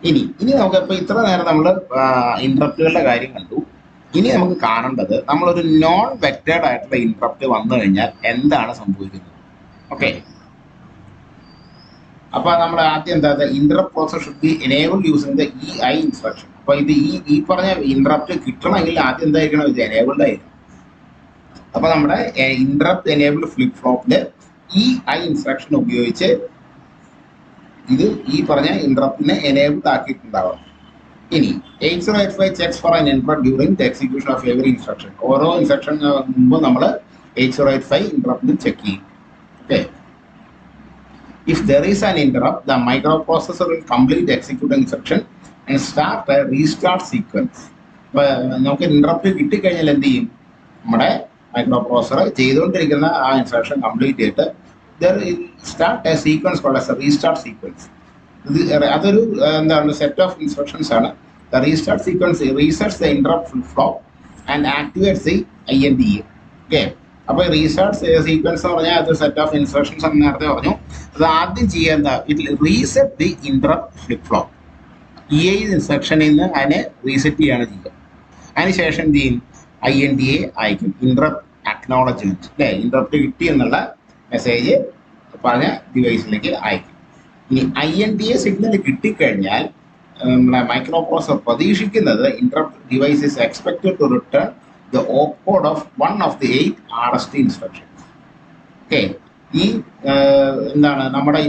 ഇനി നമുക്കിപ്പോൾ ഇത്ര നേരം നമ്മൾ ഇൻട്രപ്റ്റുകളുടെ കാര്യം കണ്ടു. ഇനി നമുക്ക് കാണേണ്ടത് നമ്മളൊരു നോൺ വെക്റ്റേഡ് ആയിട്ടുള്ള ഇൻട്രപ്റ്റ് വന്നു കഴിഞ്ഞാൽ എന്താണ് സംഭവിക്കുന്നത്. ഓക്കെ, അപ്പൊ നമ്മൾ ആദ്യം എന്താ interrupt process should be enabled using the EI instruction. അപ്പൊ ഇത് ഈ പറഞ്ഞ ഇന്ററപ്റ്റ് കിട്ടണമെങ്കിൽ ആദ്യം എന്തായിരിക്കണം, ഇത് എനേബിൾഡ് ആയിരിക്കണം. അപ്പൊ നമ്മുടെ ഇന്ററപ്റ്റ് എനേബിൾഡ് ഫ്ലിപ്പ് ഫ്ലോപ്പില് EI ഇൻസ്ട്രക്ഷൻ ഉപയോഗിച്ച് ഇത് ഈ പറഞ്ഞ ഇന്ററപ്റ്റിനെ എനേബിൾഡ് ആക്കിയിട്ടുണ്ടാവണം. ഇനി 8085 checks for an interrupt during the execution of every instruction. ഓരോ ഇൻസ്ട്രക്ഷൻ മുമ്പ് നമ്മൾ 8085 ഇന്ററപ്റ്റിന് ചെക്ക് ചെയ്യും. Okay, if there is an interrupt, the microprocessor will complete the execute instruction and start a restart sequence. അപ്പോൾ നമുക്ക് interrupt കിട്ടിക്കഴിഞ്ഞാൽ എന്ത് ചെയ്യും, നമ്മുടെ മൈക്രോപ്രോസസർ ചെയ്തുകൊണ്ടിരിക്കുന്ന ആ ഇൻസ്ട്രക്ഷൻ കംപ്ലീറ്റ് ചെയ്തിട്ട് start a sequence called as a restart sequence. ഇത് അതൊരു എന്താണ് സെറ്റ് ഓഫ് ഇൻസ്ട്രക്ഷൻസ് ആണ്. The restart sequence resets the interrupt flip flop and activates the INTA. Okay, അപ്പോൾ റീസ്റ്റാർട്ട് സീക്വൻസ് എന്ന് പറഞ്ഞാൽ അത് സെറ്റ് ഓഫ് ഇൻസ്ട്രക്ഷൻസ് എന്ന് നേരത്തെ പറഞ്ഞു. അത് ആദ്യം ചെയ്യുക it reset the interrupt flip flop. EI ഇൻസ്ട്രക്ഷനിൽ നിന്ന് അതിനെ റീസെറ്റ് ചെയ്യാണ് ചെയ്യുക. അതിനുശേഷം എന്ത് ചെയ്യും, INTA അയക്കും, ഇന്ററപ്റ്റ് അക്നോളജ്മെന്റ് അല്ലേ, ഇന്ററപ്റ്റ് കിട്ടി എന്നുള്ള മെസ്സേജ് പറഞ്ഞ ഡിവൈസിലേക്ക് അയക്കും. ഇനി INTA സിഗ്നൽ കിട്ടിക്കഴിഞ്ഞാൽ നമ്മുടെ മൈക്രോപ്രോസസർ പ്രതീക്ഷിക്കുന്നത് interrupt device is expected to return the opcode of one of the 8 RST instructions. Okay, ഈ എന്താണ് നമ്മുടെ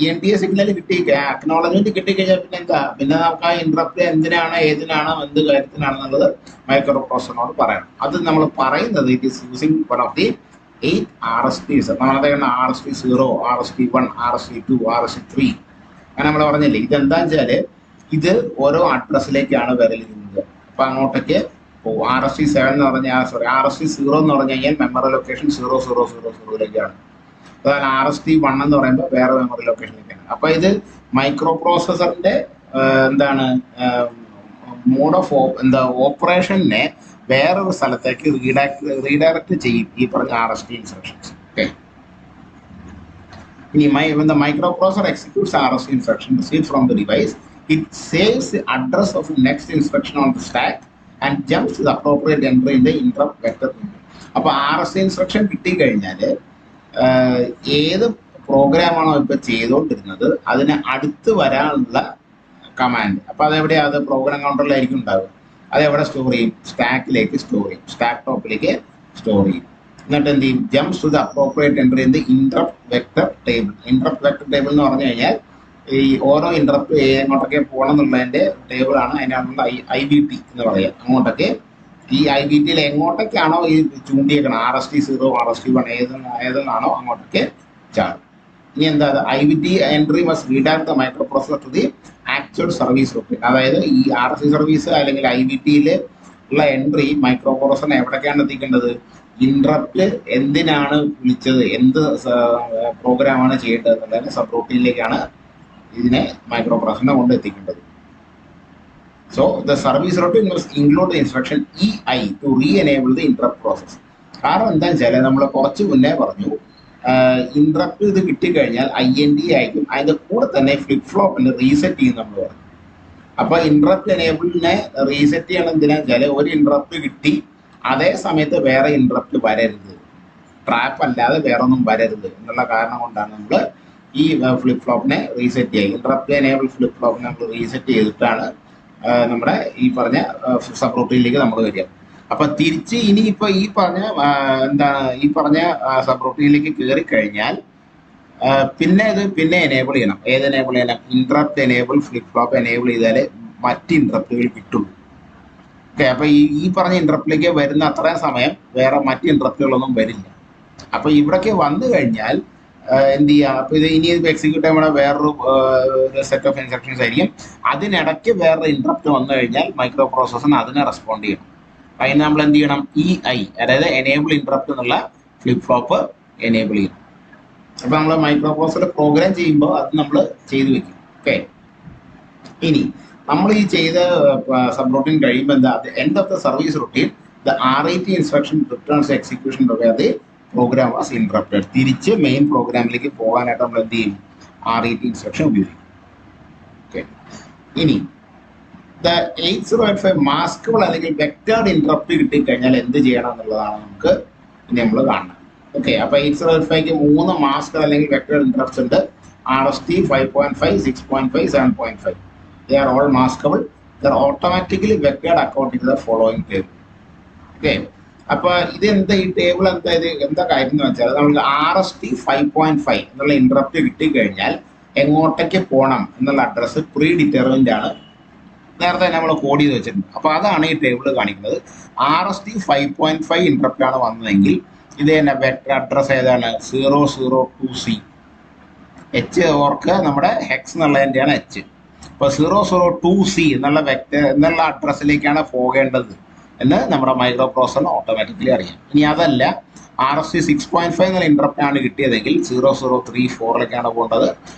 INTA സിഗ്നൽ കിട്ടി, അക്നോളജ്മെന്റ് കിട്ടിക്കഴിഞ്ഞാൽ പിന്നെ എന്താ, പിന്നെ നമുക്ക് ആ ഇന്ററപ്റ്റ് എന്തിനാണ്, ഏതിനാണ്, എന്ത് കാര്യത്തിനാണെന്നുള്ളത് മൈക്രോപ്രോസസറിനോട് പറയണം. അത് നമ്മൾ പറയുന്നത് it is using one of the 8 RSTs. നമ്മളത് RST0, RST1, RST2, RST3 അങ്ങനെ നമ്മൾ പറഞ്ഞില്ലേ. ഇതെന്താന്ന് വെച്ചാല് ഇത് ഓരോ അഡ്രസ്സിലേക്കാണ് വരലിരുന്നത്. അപ്പൊ അങ്ങോട്ടേക്ക് RST7 എന്ന് പറഞ്ഞാൽ RST0 എന്ന് പറഞ്ഞു കഴിഞ്ഞാൽ മെമ്മറി ലൊക്കേഷൻ 0000ലേക്കാണ്. അതായത് RST1 എന്ന് പറയുമ്പോൾ വേറെ മെമ്മറി ലൊക്കേഷനിലേക്കാണ്. അപ്പൊ ഇത് മൈക്രോ പ്രോസസറിന്റെ എന്താണ് മോഡ് ഓഫ് ഓപ്പറേഷനെ വേറൊരു സ്ഥലത്തേക്ക് റീഡയറക്ട് ചെയ്യും ഈ പറഞ്ഞ RST ഇൻസ്ട്രക്ഷൻസ്. ഓക്കെ, ഇനി when the microprocessor executes RST instruction received from the device, it saves the address of the next instruction on the stack and jumps to the appropriate entry in the interrupt vector. അപ്പോൾ RST instruction കിട്ടിക്കഴിഞ്ഞാൽ ഏത് പ്രോഗ്രാമാണോ ഇപ്പോൾ ചെയ്തുകൊണ്ടിരുന്നത് അതിന് അടുത്ത് വരാനുള്ള command, അപ്പോൾ അതെവിടെയാണ്, അത് പ്രോഗ്രാം കൗണ്ടറിലായിരിക്കും ഉണ്ടാവുക. അതെവിടെ സ്റ്റോർ ചെയ്യും, സ്റ്റാക്കിലേക്ക് സ്റ്റോർ ചെയ്യും, സ്റ്റാക്ക് ടോപ്പിലേക്ക് സ്റ്റോർ ചെയ്യും. എന്നിട്ട് എന്ത് ചെയ്യും, jumps to the appropriate entry in the interrupt vector table. Interrupt vector table എന്ന് പറഞ്ഞു കഴിഞ്ഞാൽ ഈ ഓരോ ഇന്ററപ്റ്റ് എങ്ങോട്ടൊക്കെ പോകണം എന്നുള്ളതിന്റെ ടേബിളാണ്. അതിനുള്ള IBT എന്ന് പറയുക. അങ്ങോട്ടൊക്കെ ഈ IBTയിൽ എങ്ങോട്ടൊക്കെയാണോ ഈ ചൂണ്ടിയേക്കണം, RST0, RST1 ഏതെന്നാണോ അങ്ങോട്ടൊക്കെ ചാടും. ഇനി എന്താ, IBT entry must redirect the microprocessor to the actual service routine. അതായത് ഈ RST സർവീസ് അല്ലെങ്കിൽ IBTയിൽ ഉള്ള എൻട്രി മൈക്രോപ്രോസസറിനെ എവിടേക്കാണ് എത്തിക്കേണ്ടത്, ഇന്ററപ്റ്റ് എന്തിനാണ് വിളിച്ചത്, എന്ത് പ്രോഗ്രാമാണ് ചെയ്യേണ്ടത് എന്നുള്ളതിന് സബ് റൂട്ടീനിലേക്കാണ് ഇതിനെ മൈക്രോപ്രോസസറിനെ കൊണ്ട് എത്തിക്കേണ്ടത്. So the service routine must include the instruction EI to re-enable the interrupt process. കാരണം എന്താ വെച്ചാൽ നമ്മൾ കുറച്ച് മുന്നേ പറഞ്ഞു, ഇന്ററപ്റ്റ് ഇത് കിട്ടിക്കഴിഞ്ഞാൽ INTA ആയിരിക്കും, അതിന്റെ കൂടെ തന്നെ ഫ്ലിപ്പ് ഫ്ലോപ്പിന് റീസെറ്റ് ചെയ്യും നമ്മൾ പറഞ്ഞു. അപ്പൊ ഇന്ററപ്റ്റ് എനേബിളിനെ റീസെറ്റ് ചെയ്യണം എന്തിനാ വെച്ചാൽ ഒരു ഇന്ററപ്റ്റ് കിട്ടി അതേ സമയത്ത് വേറെ ഇന്ററപ്റ്റ് വരരുത്, ട്രാപ്പ് അല്ലാതെ വേറെ ഒന്നും വരരുത് എന്നുള്ള കാരണം കൊണ്ടാണ് നമ്മൾ ഈ ഫ്ലിപ്പ് ഫ്ലോപ്പിനെ റീസെറ്റ് ചെയ്യുക. ഇന്ററപ്റ്റ് എനേബിൾ ഫ്ലിപ്പ് ഫ്ലോപ്പിനെ നമ്മൾ റീസെറ്റ് ചെയ്തിട്ടാണ് നമ്മുടെ ഈ പറഞ്ഞ സബ് റൂട്ടീനിലേക്ക് നമ്മൾ വരിക. അപ്പൊ തിരിച്ച് ഇനിയിപ്പോൾ ഈ പറഞ്ഞ സബ് റൂട്ടീനിലേക്ക് കയറി കഴിഞ്ഞാൽ പിന്നെ എനേബിൾ ചെയ്യണം. ഏത് എനേബിൾ ചെയ്യണം, interrupt enable flip flop enable ചെയ്താലേ മറ്റ് ഇന്ററപ്റ്റുകൾ കിട്ടുള്ളൂ. ഓക്കെ, അപ്പൊ ഈ പറഞ്ഞ ഇന്ററപ്റ്റിലേക്ക് വരുന്ന അത്രയും സമയം വേറെ മറ്റ് ഇന്ററപ്റ്റുകളൊന്നും വരില്ല. അപ്പൊ ഇവിടേക്ക് വന്നു കഴിഞ്ഞാൽ എന്ത് ചെയ്യുക, അപ്പൊ ഇത് ഇനി എക്സിക്യൂട്ട് ചെയ്യുമ്പോൾ വേറൊരു സെറ്റ് ഓഫ് ഇൻസ്ട്രക്ഷൻസ് ആയിരിക്കും. അതിനിടയ്ക്ക് വേറൊരു ഇന്ററപ്റ്റ് വന്നു കഴിഞ്ഞാൽ മൈക്രോ പ്രോസസറിന് അതിനെ റെസ്പോണ്ട് ചെയ്യണം. അതിന് നമ്മൾ എന്ത് ചെയ്യണം, EI അതായത് എനേബിൾ ഇന്ററപ്റ്റ് എന്നുള്ള ഫ്ലിപ്പ് ഫ്ലോപ്പ് എനേബിൾ ചെയ്യണം. അപ്പൊ നമ്മൾ മൈക്രോ പ്രോസസർ പ്രോഗ്രാം ചെയ്യുമ്പോൾ അത് നമ്മൾ ചെയ്തു വെക്കും. ഓക്കെ, ഇനി നമ്മൾ ഈ ചെയ്ത സബ് റൂട്ടീൻ കഴിയുമ്പോൾ എന്താ, end of the service routine the RET instruction returns execution വരെ പ്രോഗ്രാം വാസ് ഇന്ററപ്റ്റഡ്. തിരിച്ച് മെയിൻ പ്രോഗ്രാമിലേക്ക് പോകാനായിട്ട് നമ്മൾ എന്ത് ചെയ്യും, RET ഇൻസ്ട്രക്ഷൻ ഉപയോഗിക്കും. ഓക്കെ, ഇനി ദ 8085 മാസ്കബിൾ അല്ലെങ്കിൽ വെക്ടേർഡ് ഇന്ററപ്റ്റ് കിട്ടിക്കഴിഞ്ഞാൽ എന്ത് ചെയ്യണം എന്നുള്ളതാണ് നമുക്ക് ഇനി നമ്മൾ കാണണം. ഓക്കെ, അപ്പോൾ 8085ക്ക് 3 മാസ്ക് അല്ലെങ്കിൽ വെക്ടേർഡ് ഇന്ററപ്റ്റ്സ് ഉണ്ട്. RST 5.5, 6.5, 7.5. They are all maskable. They are automatically vectored according to the following table. Okay, അപ്പോൾ ഇതെന്താ ഈ ടേബിൾ എന്താ കാര്യം എന്ന് വെച്ചാൽ നമുക്ക് RST 5.5 എന്നുള്ള ഇന്ററപ്റ്റ് കിട്ടിക്കഴിഞ്ഞാൽ എങ്ങോട്ടേക്ക് പോകണം എന്നുള്ള അഡ്രസ്സ് പ്രീ ഡിറ്റർമിൻഡ് ആണ്, നേരത്തെ നമ്മൾ കോഡ് ചെയ്ത് വെച്ചിട്ടുണ്ട്. അപ്പോൾ അതാണ് ഈ ടേബിൾ കാണിക്കുന്നത്. RST 5.5 ഇന്ററപ്റ്റ് ആണ് വന്നതെങ്കിൽ ഇത് തന്നെ വെക്ടർ അഡ്രസ്സ് ഏതാണ്? 002C. H ഓർക്ക് നമ്മുടെ ഹെക്സ് എന്നുള്ളതിൻ്റെയാണ് H. അപ്പോൾ 002C എന്നുള്ള വെക്ടർ എന്നുള്ള അഡ്രസ്സിലേക്കാണ് പോകേണ്ടത് എന്ന് നമ്മുടെ മൈക്രോ പ്രോസസറിന് ഓട്ടോമാറ്റിക്കലി അറിയാം. ഇനി അതല്ല, RST 6.5 എന്നുള്ള ഇന്ററപ്റ്റ് ആണ് കിട്ടിയതെങ്കിൽ 0034ലേക്കാണ് പോകേണ്ടത്.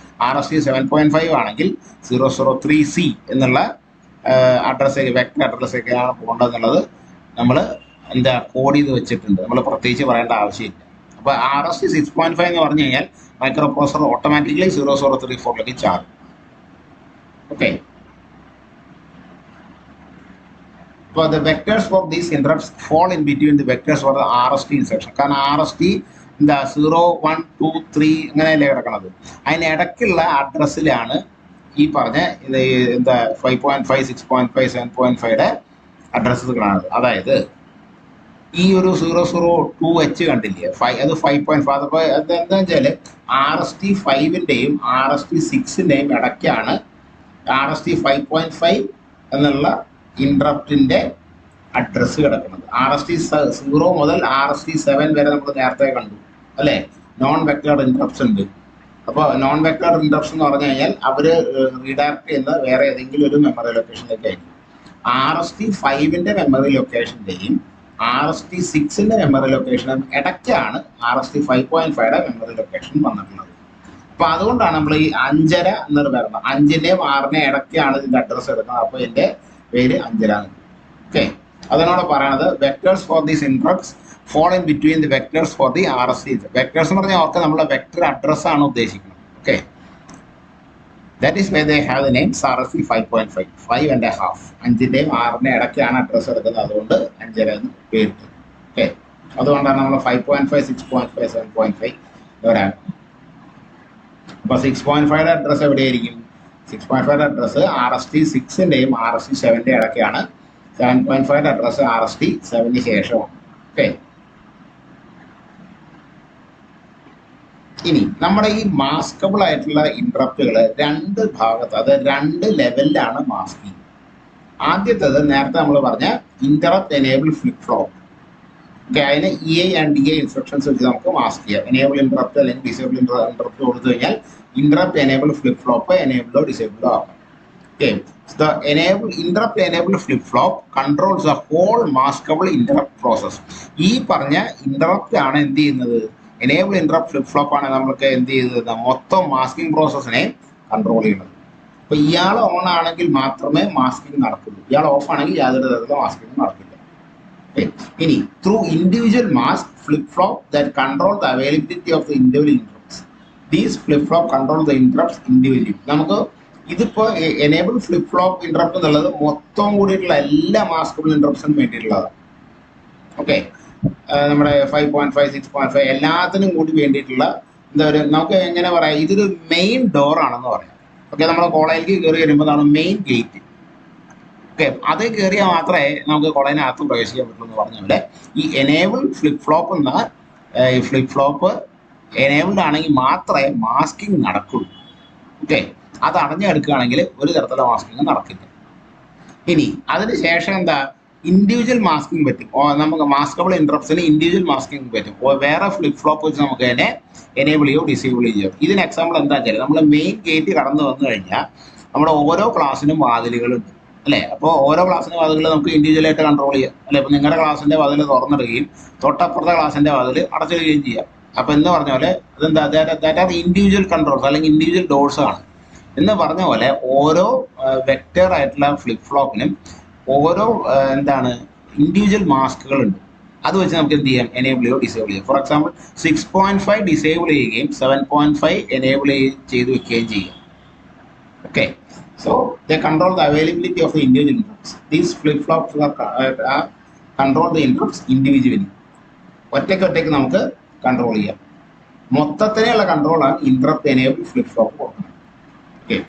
RST 7.5 ആണെങ്കിൽ 003C എന്നുള്ള അഡ്രസ്സേക്ക് വെക്ടർ അഡ്രസ്സേക്കാണ് പോകേണ്ടതെന്നുള്ളത് നമ്മൾ കോഡ് ചെയ്ത് വെച്ചിട്ടുണ്ട്. നമ്മൾ പ്രത്യേകിച്ച് പറയേണ്ട ആവശ്യമില്ല. അപ്പോൾ RST 6.5 എന്ന് പറഞ്ഞു കഴിഞ്ഞാൽ മൈക്രോ പ്രോസസർ ഓട്ടോമാറ്റിക്കലി 0034ലേക്ക് ചാടും. ഓക്കെ, അപ്പോൾ the vectors for these interrupts fall in between the vectors for the RST instruction. കാരണം RST 0, 1, 2, 3 ഇങ്ങനെയല്ലേ കിടക്കണത്. അതിനിടയ്ക്കുള്ള അഡ്രസ്സിലാണ് ഈ പറഞ്ഞ 5.5, 6.5, 7.5യുടെ അഡ്രസ്സ് കാണുന്നത്. അതായത് ഈ ഒരു 002H കണ്ടില്ലേ, അത് 5.5. അപ്പോൾ അതെന്താ വെച്ചാൽ RST 5ൻ്റെയും RST 6ൻ്റെയും ഇടയ്ക്കാണ് RST 5.5 എന്നുള്ള ഇന്ററപ്റ്റിന്റെ അഡ്രസ്സ് കിടക്കുന്നത്. RST 0 മുതൽ RST 7 വരെ നമ്മൾ നേരത്തെ കണ്ടു അല്ലേ, നോൺ വെക്ടേർഡ് ഇന്ററപ്റ്റ്സ് ഉണ്ട്. അപ്പോൾ നോൺ വെക്ടേർഡ് ഇന്ററപ്റ്റ്സ് എന്ന് പറഞ്ഞു കഴിഞ്ഞാൽ അവർ റീഡയറക്ട് ചെയ്യുന്നത് വേറെ ഏതെങ്കിലും ഒരു മെമ്മറി ലൊക്കേഷനിലേക്ക് ആയിരിക്കും. RST 5ൻ്റെ മെമ്മറി ലൊക്കേഷൻ്റെയും RST 6ൻ്റെ മെമ്മറി ലൊക്കേഷനും ഇടയ്ക്കാണ് RST 5.5യുടെ മെമ്മറി ലൊക്കേഷൻ വന്നിട്ടുള്ളത്. അപ്പോൾ അതുകൊണ്ടാണ് നമ്മൾ ഈ 5.5 എന്നൊരു പറയുന്നത്. 5ൻ്റെയും 6ൻ്റെയും ഇടയ്ക്കാണ് ഇതിൻ്റെ അഡ്രസ്സ് എടുക്കുന്നത്. അപ്പോൾ ഇതിൻ്റെ പേര് 5.5. ഓക്കെ, അതിനോട് പറയണത് vectors for these interrupts fall in between the vectors for the RST. Vectors എന്ന് പറഞ്ഞാൽ അവർക്ക് നമ്മളെ വെക്ടർ അഡ്രസ്സാണ് ഉദ്ദേശിക്കുന്നത്. Okay, that is way they have the names RST 5.5, 5.5. 5ൻ്റെയും 6ൻ്റെയും ഇടയ്ക്കാണ് അഡ്രസ്സ് എടുക്കുന്നത്, അതുകൊണ്ട് 5.5 എന്ന് പേരിട്ടു. ഓക്കെ, അതുകൊണ്ടാണ് നമ്മൾ 5.5, 6.5, 7.5 വരാൻ. അപ്പോൾ 6.5യുടെ അഡ്രസ്സ് എവിടെയായിരിക്കും? 6.5യുടെ അഡ്രസ്സ് RST 6ൻ്റെയും RST 7ൻ്റെയും ഇടയ്ക്കാണ്. 7.5യുടെ അഡ്രസ്സ് RST 7ന് ശേഷമാണ്. ഓക്കെ, ഇനി നമ്മുടെ ഈ മാസ്കബിൾ ആയിട്ടുള്ള ഇന്ററപ്റ്റുകൾ 2 ഭാഗത്ത്, അതായത് 2 ലെവലിലാണ് മാസ്കിങ്. ആദ്യത്തേത് നേരത്തെ നമ്മൾ പറഞ്ഞ interrupt enable flip flop. Okay, അതിന് EI ആൻഡ് DI ഇൻസ്ട്രക്ഷൻസ് വെച്ച് നമുക്ക് മാസ്ക് ചെയ്യാം. എനേബിൾ ഇന്ററപ്റ്റ് അല്ലെങ്കിൽ ഡിസേബിൾ ഇന്ററപ്റ്റ് കൊടുത്തു കഴിഞ്ഞാൽ ഇന്ററപ്റ്റ് എനേബിൾ ഫ്ലിപ്പ് ഫ്ലോപ്പ് എനേബിളോ ഡിസേബിളോ ആക്കാം. Okay, so the interrupt enable flip flop controls the whole maskable interrupt process. ഈ പറഞ്ഞ ഇന്ററപ്റ്റ് ആണ് എന്ത് ചെയ്യുന്നത്? എനേബിൾ ഇന്ററപ്റ്റ് ഫ്ലിപ്പ് ഫ്ലോപ്പ് ആണ് നമ്മൾക്ക് എന്ത് ചെയ്തത്? മൊത്തം മാസ്കിംഗ് പ്രോസസ്സിനെ കൺട്രോൾ ചെയ്യുന്നത്. അപ്പോൾ ഇയാൾ ഓൺ ആണെങ്കിൽ മാത്രമേ മാസ്കിംഗ് നടക്കുള്ളൂ. ഇയാൾ ഓഫ് ആണെങ്കിൽ യാതൊരു തരത്തിലുള്ള മാസ്കിംഗ് നടക്കില്ല. ഇനി through individual mask flip flop that control the availability of the individual interrupts. These flip flop control the interrupts individually. നമുക്ക് ഇതിപ്പോൾ എനേബിൾ ഫ്ലിപ്പ് ഫ്ലോപ്പ് ഇന്ററപ്റ്റ് എന്നുള്ളത് മൊത്തം കൂടിയിട്ടുള്ള എല്ലാ മാസ്കബിൾ ഇന്ററപ്റ്റ്സിനും വേണ്ടിയിട്ടുള്ളതാണ്. ഓക്കെ, നമ്മുടെ 5.5, 6.5 എല്ലാത്തിനും കൂടി വേണ്ടിയിട്ടുള്ള നമുക്ക് എങ്ങനെ പറയാം, ഇതൊരു മെയിൻ ഡോർ ആണെന്ന് പറയാം. ഓക്കെ, നമ്മൾ കോളേജിലേക്ക് കയറി വരുമ്പോൾ അതാണ് മെയിൻ ഗേറ്റ്. ഓക്കെ, അത് കയറിയാൽ മാത്രമേ നമുക്ക് കോളേജിനകത്ത് പ്രവേശിക്കാൻ പറ്റുള്ളൂ എന്ന് പറഞ്ഞ പോലെ ഈ എനേബിൾ ഫ്ലിപ്പ് ഫ്ലോപ്പ് എന്ന ഫ്ലിപ്പ് ഫ്ലോപ്പ് എനേബിൾഡ് ആണെങ്കിൽ മാത്രമേ മാസ്കിങ് നടക്കുള്ളൂ. ഓക്കെ, അത് അടഞ്ഞെടുക്കുകയാണെങ്കിൽ ഒരു തരത്തിലുള്ള മാസ്കിങ് നടക്കില്ല. ഇനി അതിന് ശേഷം ഇൻഡിവിജ്വൽ മാസ്കിങ് പറ്റും. നമുക്ക് മാസ്കബിൾ ഇന്ററപ്റ്റ്സിന് ഇൻഡിവിജ്വൽ മാസ്കിങ് പറ്റും. വേറെ ഫ്ലിപ്പ് ഫ്ലോപ്പ് വെച്ച് നമുക്ക് തന്നെ എനേബിൾ ചെയ്യോ ഡിസേബിൾ ചെയ്യോ. ഇതിന് എക്സാമ്പിൾ എന്താ വെച്ചാൽ നമ്മൾ മെയിൻ ഗേറ്റ് കടന്നു വന്നു കഴിഞ്ഞാൽ നമ്മുടെ ഓരോ ക്ലാസ്സിനും വാതിലുകളുണ്ട് അല്ലേ. അപ്പോൾ ഓരോ ക്ലാസ്സിൻ്റെ വാതിലുകൾ നമുക്ക് ഇൻഡിവിജ്വലായിട്ട് കൺട്രോൾ ചെയ്യാം അല്ലേ. ഇപ്പോൾ നിങ്ങളുടെ ക്ലാസ്സിൻ്റെ വാതിൽ തുറന്നിടുകയും തൊട്ടപ്പുറത്തെ ക്ലാസ്സിൻ്റെ വാതിൽ അടച്ചിടുകയും ചെയ്യാം. അപ്പോൾ എന്ന് പറഞ്ഞ പോലെ അതെന്താ, ദാറ്റ് ആർ ഇൻഡിവിജ്വൽ കൺട്രോൾസ് അല്ലെങ്കിൽ ഇൻഡിവിജ്വൽ ഡോർസ് ആണ് എന്ന് പറഞ്ഞ പോലെ ഓരോ വെക്ടർ ആയിട്ടുള്ള ഫ്ലിപ്പ് ഫ്ലോപ്പിനും ഓരോ ഇൻഡിവിജ്വൽ മാസ്കുകളുണ്ട്. അത് വെച്ച് നമുക്ക് എന്ത് ചെയ്യാം, എനേബിൾ ചെയ്യോ ഡിസേബിൾ ചെയ്യാം. ഫോർ എക്സാമ്പിൾ 6.5 ഡിസേബിൾ ചെയ്യുകയും 7.5 എനേബിൾ ചെയ്ത് വെക്കുകയും ചെയ്യാം. Okay, So they control the availability of the individual interrupts. These flip-flops control the interrupts individually. ഒറ്റയ്ക്ക് നമുക്ക് കൺട്രോൾ ചെയ്യാം. മൊത്തത്തിലുള്ള കൺട്രോളാണ് ഇന്ററപ്റ്റ് എനേബിൾ ഫ്ലിപ്പ് ഫ്ലോപ്പ് കൊടുക്കുന്നത്.